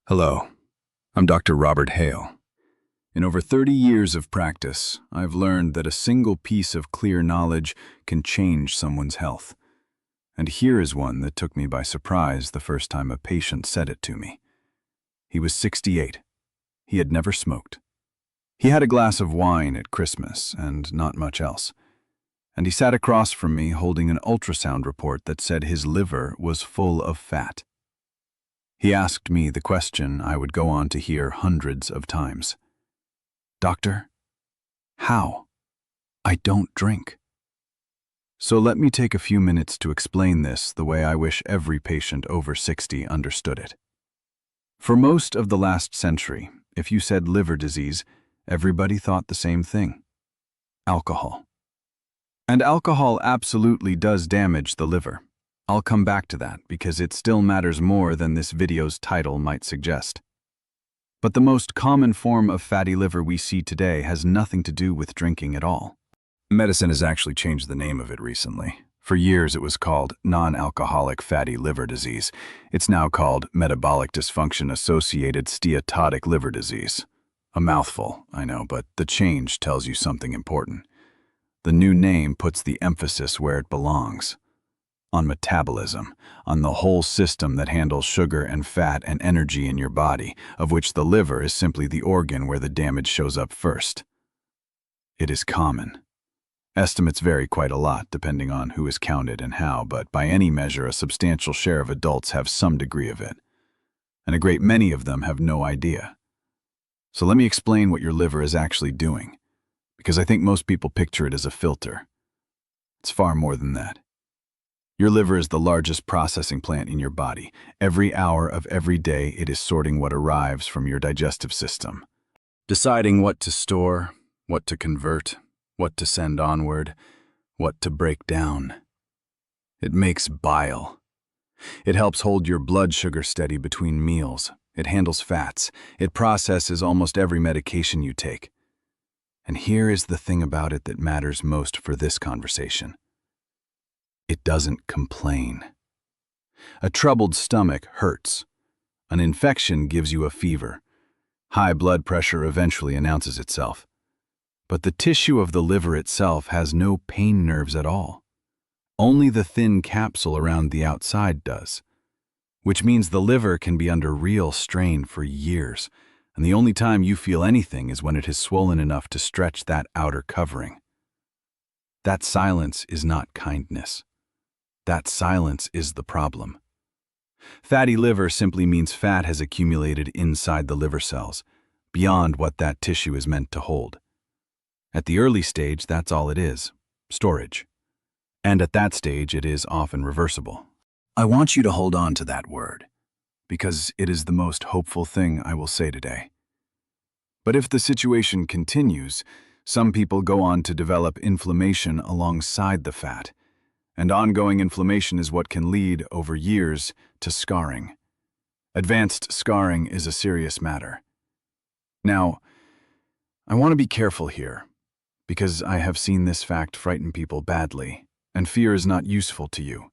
Hello, I'm Dr. Robert Hale. In over 30 years of practice, I've learned that a single piece of clear knowledge can change someone's health. And here is one that took me by surprise the first time a patient said it to me. He was 68. He had never smoked. He had a glass of wine at Christmas and not much else. And he sat across from me holding an ultrasound report that said his liver was full of fat. He asked me the question I would go on to hear hundreds of times. Doctor, how? I don't drink. So let me take a few minutes to explain this the way I wish every patient over 60 understood it. For most of the last century, if you said liver disease, everybody thought the same thing: alcohol. And alcohol absolutely does damage the liver. I'll come back to that because it still matters more than this video's title might suggest. But the most common form of fatty liver we see today has nothing to do with drinking at all. Medicine has actually changed the name of it recently. For years it was called non-alcoholic fatty liver disease. It's now called metabolic dysfunction-associated steatotic liver disease. A mouthful, I know, but the change tells you something important. The new name puts the emphasis where it belongs. On metabolism, on the whole system that handles sugar and fat and energy in your body, of which the liver is simply the organ where the damage shows up first. It is common. Estimates vary quite a lot depending on who is counted and how, but by any measure a substantial share of adults have some degree of it. And a great many of them have no idea. So let me explain what your liver is actually doing, because I think most people picture it as a filter. It's far more than that. Your liver is the largest processing plant in your body. Every hour of every day, it is sorting what arrives from your digestive system, deciding what to store, what to convert, what to send onward, what to break down. It makes bile. It helps hold your blood sugar steady between meals. It handles fats. It processes almost every medication you take. And here is the thing about it that matters most for this conversation. It doesn't complain. A troubled stomach hurts. An infection gives you a fever. High blood pressure eventually announces itself. But the tissue of the liver itself has no pain nerves at all. Only the thin capsule around the outside does, which means the liver can be under real strain for years, and the only time you feel anything is when it has swollen enough to stretch that outer covering. That silence is not kindness. That silence is the problem. Fatty liver simply means fat has accumulated inside the liver cells, beyond what that tissue is meant to hold. At the early stage, that's all it is: storage. And at that stage, it is often reversible. I want you to hold on to that word, because it is the most hopeful thing I will say today. But if the situation continues, some people go on to develop inflammation alongside the fat, and ongoing inflammation is what can lead, over years, to scarring. Advanced scarring is a serious matter. Now, I want to be careful here, because I have seen this fact frighten people badly, and fear is not useful to you.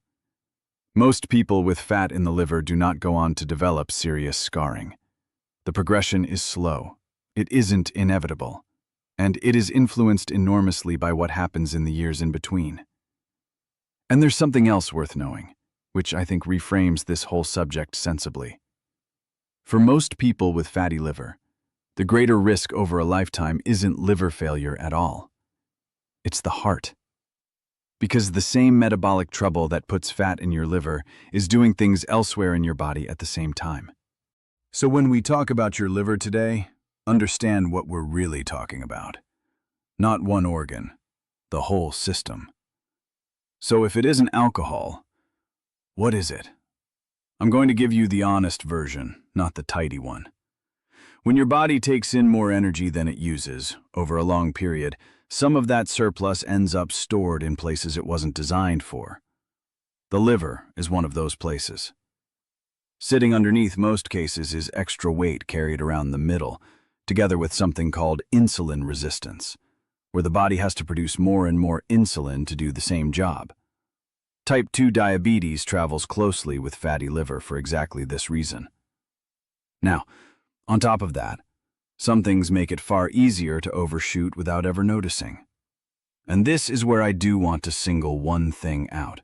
Most people with fat in the liver do not go on to develop serious scarring. The progression is slow. It isn't inevitable, and it is influenced enormously by what happens in the years in between. And there's something else worth knowing, which I think reframes this whole subject sensibly. For most people with fatty liver, the greater risk over a lifetime isn't liver failure at all. It's the heart. Because the same metabolic trouble that puts fat in your liver is doing things elsewhere in your body at the same time. So when we talk about your liver today, understand what we're really talking about. Not one organ, the whole system. So if it isn't alcohol, what is it? I'm going to give you the honest version, not the tidy one. When your body takes in more energy than it uses, over a long period, some of that surplus ends up stored in places it wasn't designed for. The liver is one of those places. Sitting underneath most cases is extra weight carried around the middle, together with something called insulin resistance, where the body has to produce more and more insulin to do the same job. Type 2 diabetes travels closely with fatty liver for exactly this reason. Now, on top of that, some things make it far easier to overshoot without ever noticing. And this is where I do want to single one thing out.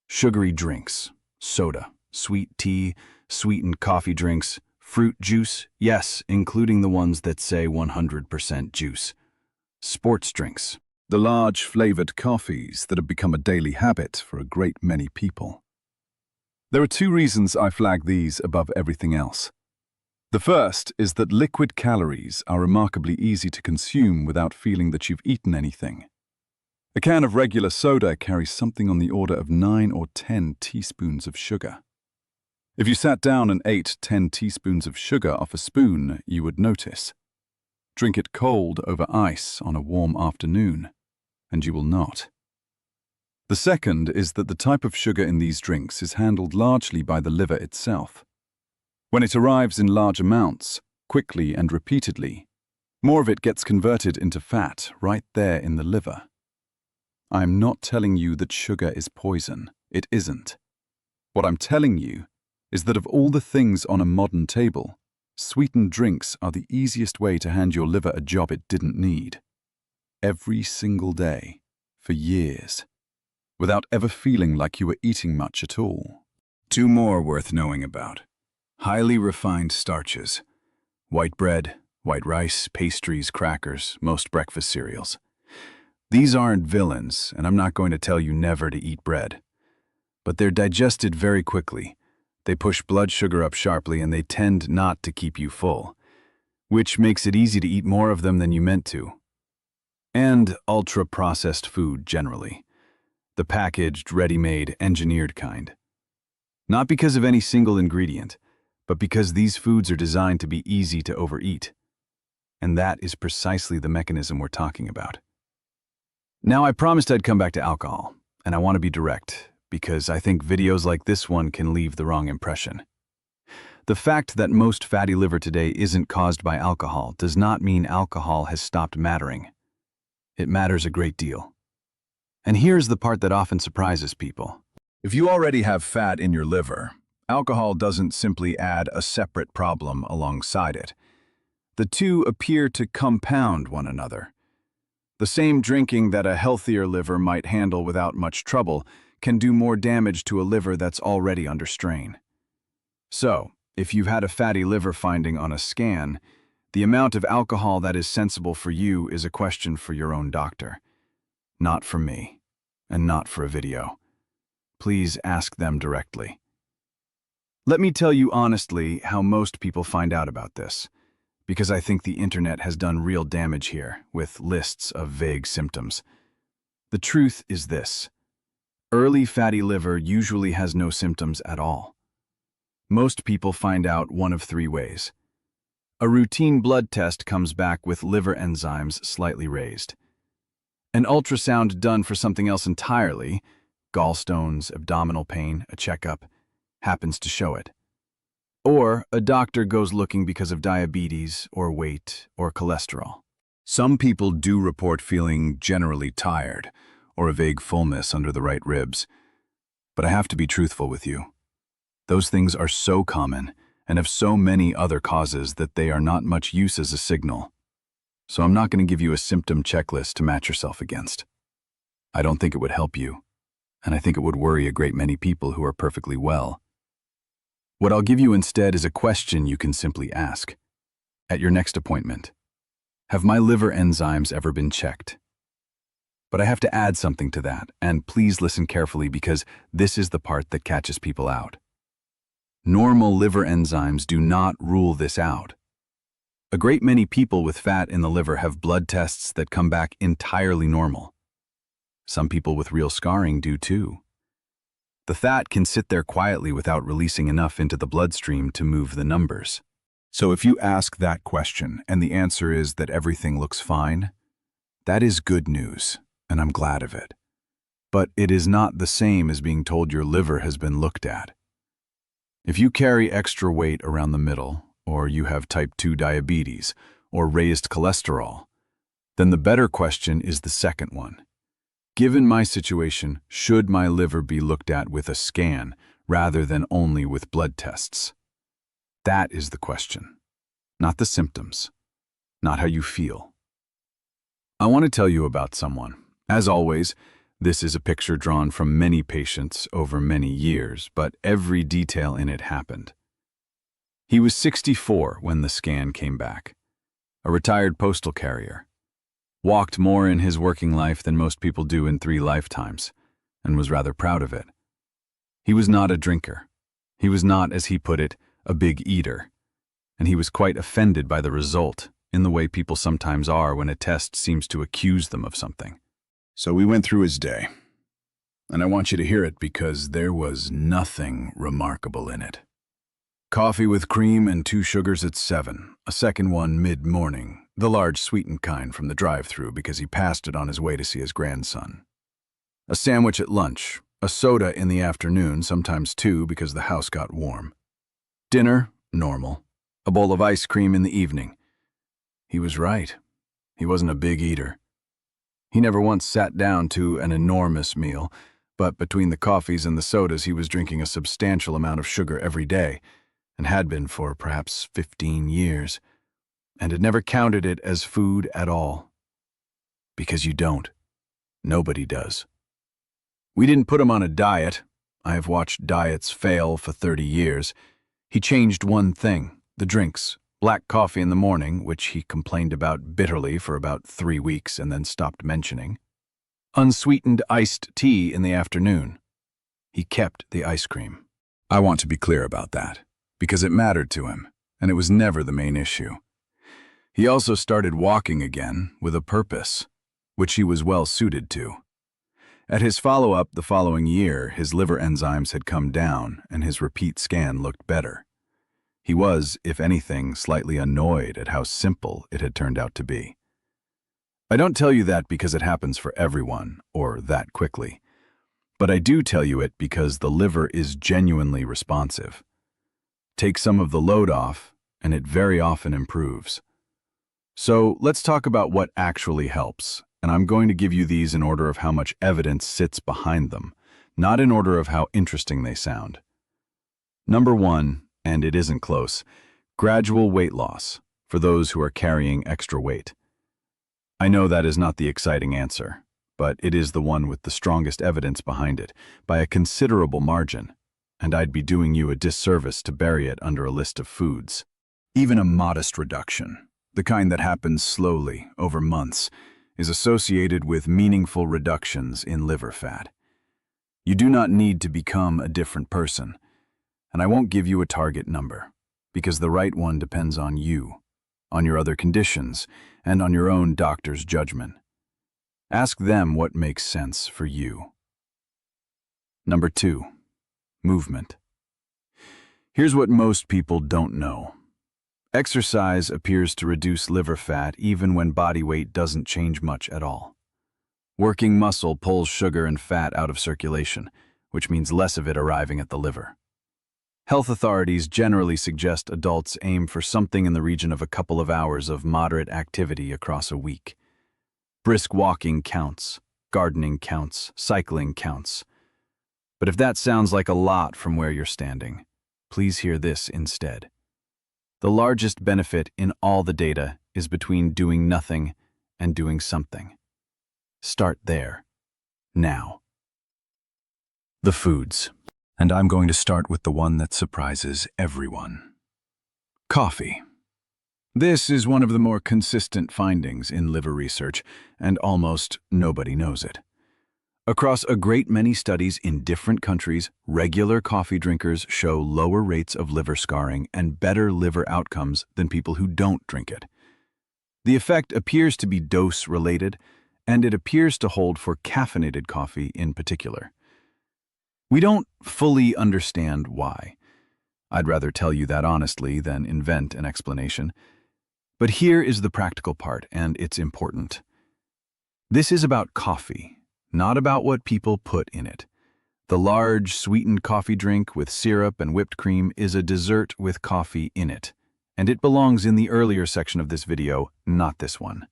Sugary drinks, soda, sweet tea, sweetened coffee drinks, fruit juice, yes, including the ones that say 100% juice. Sports drinks, the large flavored coffees that have become a daily habit for a great many people. There are two reasons I flag these above everything else. The first is that liquid calories are remarkably easy to consume without feeling that you've eaten anything. A can of regular soda carries something on the order of 9 or 10 teaspoons of sugar. If you sat down and ate 10 teaspoons of sugar off a spoon, you would notice. Drink it cold over ice on a warm afternoon, and you will not. The second is that the type of sugar in these drinks is handled largely by the liver itself. When it arrives in large amounts, quickly and repeatedly, more of it gets converted into fat right there in the liver. I'm not telling you that sugar is poison. It isn't. What I'm telling you is that of all the things on a modern table, sweetened drinks are the easiest way to hand your liver a job it didn't need. Every single day, for years, without ever feeling like you were eating much at all. Two more worth knowing about. Highly refined starches. White bread, white rice, pastries, crackers, most breakfast cereals. These aren't villains, and I'm not going to tell you never to eat bread. But they're digested very quickly. They push blood sugar up sharply, and they tend not to keep you full, which makes it easy to eat more of them than you meant to. And ultra-processed food generally. The packaged, ready-made, engineered kind. Not because of any single ingredient, but because these foods are designed to be easy to overeat. And that is precisely the mechanism we're talking about. Now, I promised I'd come back to alcohol, and I want to be direct, because I think videos like this one can leave the wrong impression. The fact that most fatty liver today isn't caused by alcohol does not mean alcohol has stopped mattering. It matters a great deal. And here's the part that often surprises people. If you already have fat in your liver, alcohol doesn't simply add a separate problem alongside it. The two appear to compound one another. The same drinking that a healthier liver might handle without much trouble can do more damage to a liver that's already under strain. So, if you've had a fatty liver finding on a scan, the amount of alcohol that is sensible for you is a question for your own doctor. Not for me, and not for a video. Please ask them directly. Let me tell you honestly how most people find out about this, because I think the internet has done real damage here with lists of vague symptoms. The truth is this. Early fatty liver usually has no symptoms at all. Most people find out one of three ways. A routine blood test comes back with liver enzymes slightly raised. An ultrasound done for something else entirely, gallstones, abdominal pain, a checkup, happens to show it. Or a doctor goes looking because of diabetes or weight or cholesterol. Some people do report feeling generally tired or a vague fullness under the right ribs. But I have to be truthful with you. Those things are so common and have so many other causes that they are not much use as a signal. So I'm not going to give you a symptom checklist to match yourself against. I don't think it would help you, and I think it would worry a great many people who are perfectly well. What I'll give you instead is a question you can simply ask. At your next appointment, have my liver enzymes ever been checked? But I have to add something to that, and please listen carefully because this is the part that catches people out. Normal liver enzymes do not rule this out. A great many people with fat in the liver have blood tests that come back entirely normal. Some people with real scarring do too. The fat can sit there quietly without releasing enough into the bloodstream to move the numbers. So if you ask that question and the answer is that everything looks fine, that is good news, and I'm glad of it. But it is not the same as being told your liver has been looked at. If you carry extra weight around the middle, or you have type 2 diabetes, or raised cholesterol, then the better question is the second one. Given my situation, should my liver be looked at with a scan rather than only with blood tests? That is the question, not the symptoms, not how you feel. I want to tell you about someone. As always, this is a picture drawn from many patients over many years, but every detail in it happened. He was 64 when the scan came back, a retired postal carrier, walked more in his working life than most people do in 3 lifetimes, and was rather proud of it. He was not a drinker. He was not, as he put it, a big eater, and he was quite offended by the result, in the way people sometimes are when a test seems to accuse them of something. So we went through his day, and I want you to hear it because there was nothing remarkable in it. Coffee with cream and 2 sugars at 7, a second one mid-morning, the large sweetened kind from the drive-thru because he passed it on his way to see his grandson. A sandwich at lunch, a soda in the afternoon, sometimes 2 because the house got warm. Dinner, normal. A bowl of ice cream in the evening. He was right. He wasn't a big eater. He never once sat down to an enormous meal, but between the coffees and the sodas he was drinking a substantial amount of sugar every day, and had been for perhaps 15 years, and had never counted it as food at all. Because you don't. Nobody does. We didn't put him on a diet. I have watched diets fail for 30 years. He changed one thing, the drinks. Black coffee in the morning, which he complained about bitterly for about 3 weeks and then stopped mentioning. Unsweetened iced tea in the afternoon. He kept the ice cream. I want to be clear about that, because it mattered to him, and it was never the main issue. He also started walking again with a purpose, which he was well suited to. At his follow-up the following year, his liver enzymes had come down and his repeat scan looked better. He was, if anything, slightly annoyed at how simple it had turned out to be. I don't tell you that because it happens for everyone, or that quickly. But I do tell you it because the liver is genuinely responsive. Take some of the load off, and it very often improves. So let's talk about what actually helps, and I'm going to give you these in order of how much evidence sits behind them, not in order of how interesting they sound. Number 1, and it isn't close, gradual weight loss for those who are carrying extra weight. I know that is not the exciting answer, but it is the one with the strongest evidence behind it, by a considerable margin, and I'd be doing you a disservice to bury it under a list of foods. Even a modest reduction, the kind that happens slowly, over months, is associated with meaningful reductions in liver fat. You do not need to become a different person, and I won't give you a target number, because the right one depends on you, on your other conditions, and on your own doctor's judgment. Ask them what makes sense for you. Number 2, movement. Here's what most people don't know. Exercise appears to reduce liver fat even when body weight doesn't change much at all. Working muscle pulls sugar and fat out of circulation, which means less of it arriving at the liver. Health authorities generally suggest adults aim for something in the region of a couple of hours of moderate activity across a week. Brisk walking counts, gardening counts, cycling counts. But if that sounds like a lot from where you're standing, please hear this instead. The largest benefit in all the data is between doing nothing and doing something. Start there, now. The foods. And I'm going to start with the one that surprises everyone. Coffee. This is one of the more consistent findings in liver research, and almost nobody knows it. Across a great many studies in different countries, regular coffee drinkers show lower rates of liver scarring and better liver outcomes than people who don't drink it. The effect appears to be dose-related, and it appears to hold for caffeinated coffee in particular. We don't fully understand why. I'd rather tell you that honestly than invent an explanation. But here is the practical part, and it's important. This is about coffee, not about what people put in it. The large, sweetened coffee drink with syrup and whipped cream is a dessert with coffee in it, and it belongs in the earlier section of this video, not this one.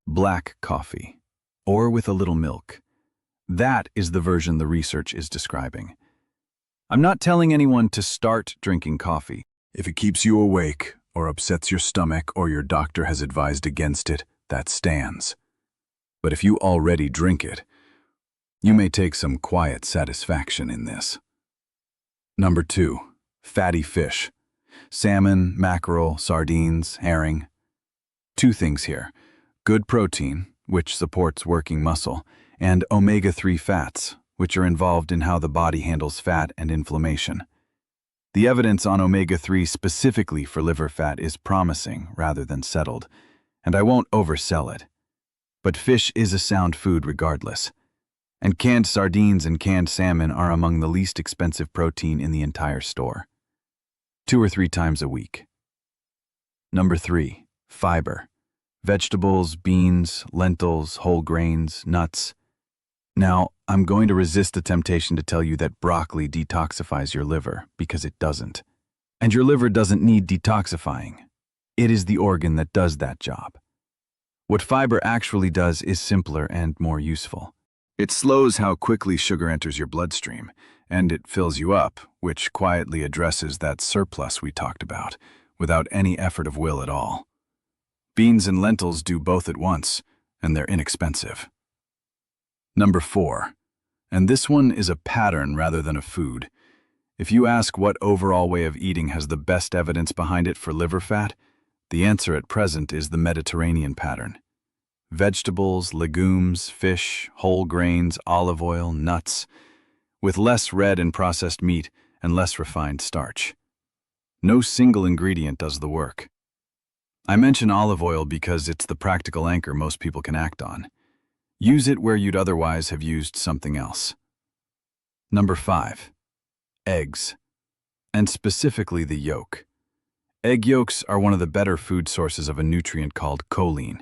Black coffee, or with a little milk. That is the version the research is describing. I'm not telling anyone to start drinking coffee. If it keeps you awake, or upsets your stomach, or your doctor has advised against it, that stands. But if you already drink it, you may take some quiet satisfaction in this. Number 2, fatty fish. Salmon, mackerel, sardines, herring. 2 things here: good protein, which supports working muscle, and omega-3 fats, which are involved in how the body handles fat and inflammation. The evidence on omega-3 specifically for liver fat is promising rather than settled, and I won't oversell it. But fish is a sound food regardless. And canned sardines and canned salmon are among the least expensive protein in the entire store. 2 or 3 times a week. Number 3, fiber. Vegetables, beans, lentils, whole grains, nuts. Now, I'm going to resist the temptation to tell you that broccoli detoxifies your liver, because it doesn't. And your liver doesn't need detoxifying. It is the organ that does that job. What fiber actually does is simpler and more useful. It slows how quickly sugar enters your bloodstream, and it fills you up, which quietly addresses that surplus we talked about, without any effort of will at all. Beans and lentils do both at once, and they're inexpensive. Number 4, and this one is a pattern rather than a food. If you ask what overall way of eating has the best evidence behind it for liver fat, the answer at present is the Mediterranean pattern. Vegetables, legumes, fish, whole grains, olive oil, nuts, with less red and processed meat and less refined starch. No single ingredient does the work. I mention olive oil because it's the practical anchor most people can act on. Use it where you'd otherwise have used something else. Number 5, eggs, and specifically the yolk. Egg yolks are one of the better food sources of a nutrient called choline.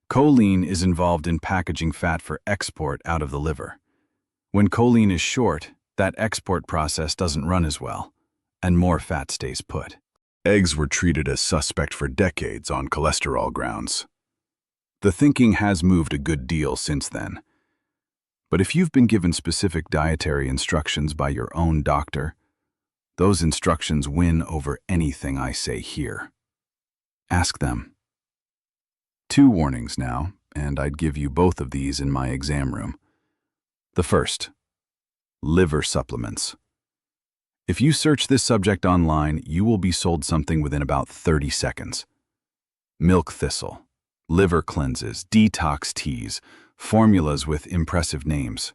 Choline is involved in packaging fat for export out of the liver. When choline is short, that export process doesn't run as well, and more fat stays put. Eggs were treated as suspect for decades on cholesterol grounds. The thinking has moved a good deal since then. But if you've been given specific dietary instructions by your own doctor, those instructions win over anything I say here. Ask them. 2 warnings now, and I'd give you both of these in my exam room. The first, liver supplements. If you search this subject online, you will be sold something within about 30 seconds. Milk thistle, liver cleanses, detox teas, formulas with impressive names.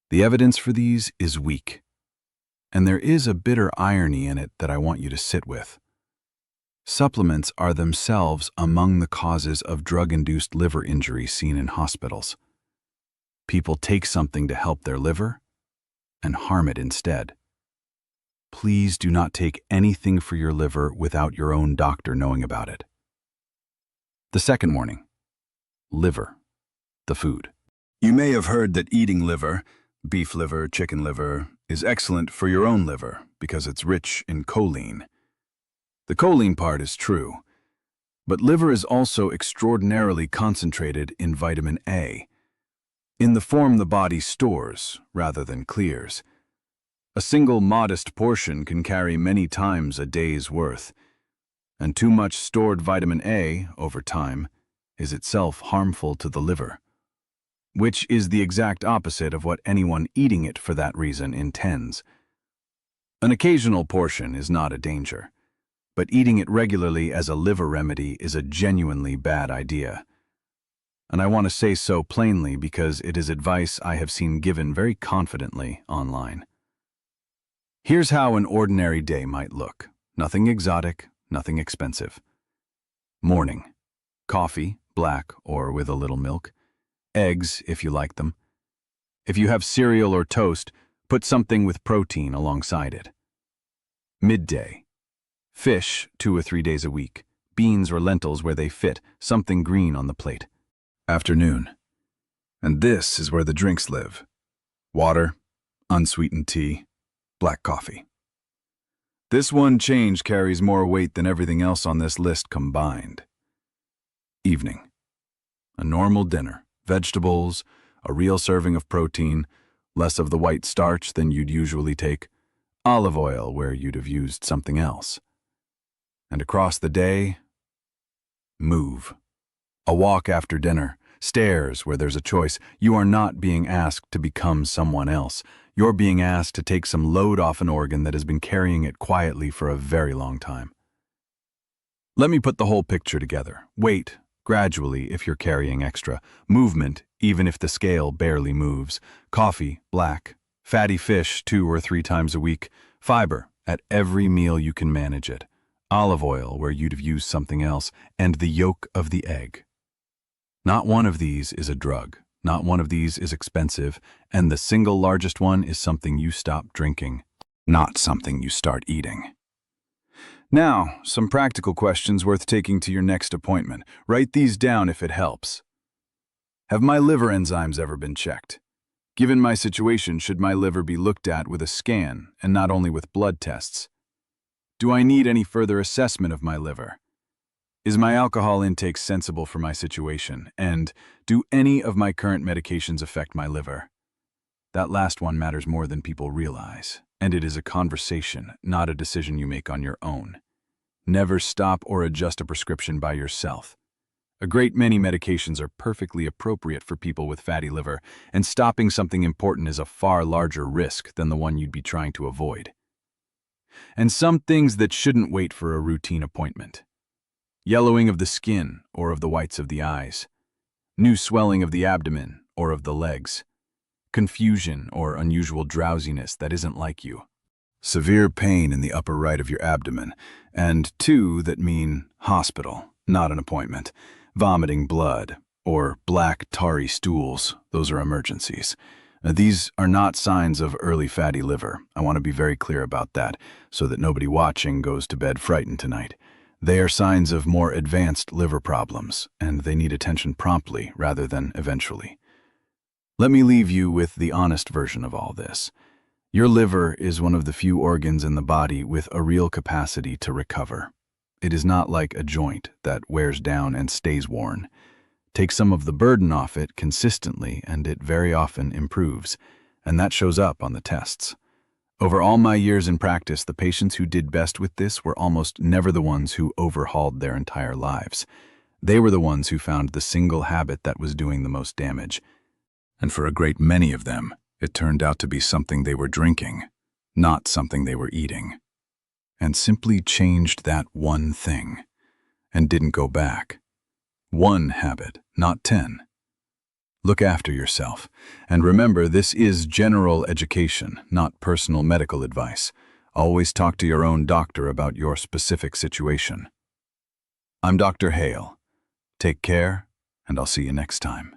The evidence for these is weak, and there is a bitter irony in it that I want you to sit with. Supplements are themselves among the causes of drug-induced liver injury seen in hospitals. People take something to help their liver and harm it instead. Please do not take anything for your liver without your own doctor knowing about it. The second warning, liver, the food. You may have heard that eating liver, beef liver, chicken liver, is excellent for your own liver because it's rich in choline. The choline part is true, but liver is also extraordinarily concentrated in vitamin A, in the form the body stores rather than clears. A single modest portion can carry many times a day's worth, and too much stored vitamin A over time is itself harmful to the liver, which is the exact opposite of what anyone eating it for that reason intends. An occasional portion is not a danger, but eating it regularly as a liver remedy is a genuinely bad idea. And I want to say so plainly because it is advice I have seen given very confidently online. Here's how an ordinary day might look. Nothing exotic, nothing expensive. Morning. Coffee, black or with a little milk. Eggs, if you like them. If you have cereal or toast, put something with protein alongside it. Midday. Fish 2 or 3 days a week. Beans or lentils where they fit, something green on the plate. Afternoon. And this is where the drinks live. Water, unsweetened tea, black coffee. This one change carries more weight than everything else on this list combined. Evening. A normal dinner, vegetables, a real serving of protein, less of the white starch than you'd usually take, olive oil where you'd have used something else. And across the day, move. A walk after dinner, stairs where there's a choice. You are not being asked to become someone else. You're being asked to take some load off an organ that has been carrying it quietly for a very long time. Let me put the whole picture together. Weight, gradually if you're carrying extra. Movement, even if the scale barely moves. Coffee, black. Fatty fish 2 or 3 times a week. Fiber, at every meal you can manage it. Olive oil where you'd have used something else. And the yolk of the egg. Not one of these is a drug. Not one of these is expensive. And the single largest one is something you stop drinking, not something you start eating. Now, some practical questions worth taking to your next appointment. Write these down if it helps. Have my liver enzymes ever been checked? Given my situation, should my liver be looked at with a scan and not only with blood tests? Do I need any further assessment of my liver? Is my alcohol intake sensible for my situation? And do any of my current medications affect my liver? That last one matters more than people realize, and it is a conversation, not a decision you make on your own. Never stop or adjust a prescription by yourself. A great many medications are perfectly appropriate for people with fatty liver, and stopping something important is a far larger risk than the one you'd be trying to avoid. And some things that shouldn't wait for a routine appointment. Yellowing of the skin or of the whites of the eyes. New swelling of the abdomen or of the legs. Confusion or unusual drowsiness that isn't like you. Severe pain in the upper right of your abdomen, and 2 that mean hospital, not an appointment. Vomiting blood, or black tarry stools, those are emergencies. These are not signs of early fatty liver. I want to be very clear about that, so that nobody watching goes to bed frightened tonight. They are signs of more advanced liver problems, and they need attention promptly rather than eventually. Let me leave you with the honest version of all this. Your liver is one of the few organs in the body with a real capacity to recover. It is not like a joint that wears down and stays worn. Take some of the burden off it consistently and it very often improves, and that shows up on the tests. Over all my years in practice, the patients who did best with this were almost never the ones who overhauled their entire lives. They were the ones who found the single habit that was doing the most damage. And for a great many of them, it turned out to be something they were drinking, not something they were eating. And simply changed that one thing, and didn't go back. One habit, not 10. Look after yourself, and remember this is general education, not personal medical advice. Always talk to your own doctor about your specific situation. I'm Dr. Hale. Take care, and I'll see you next time.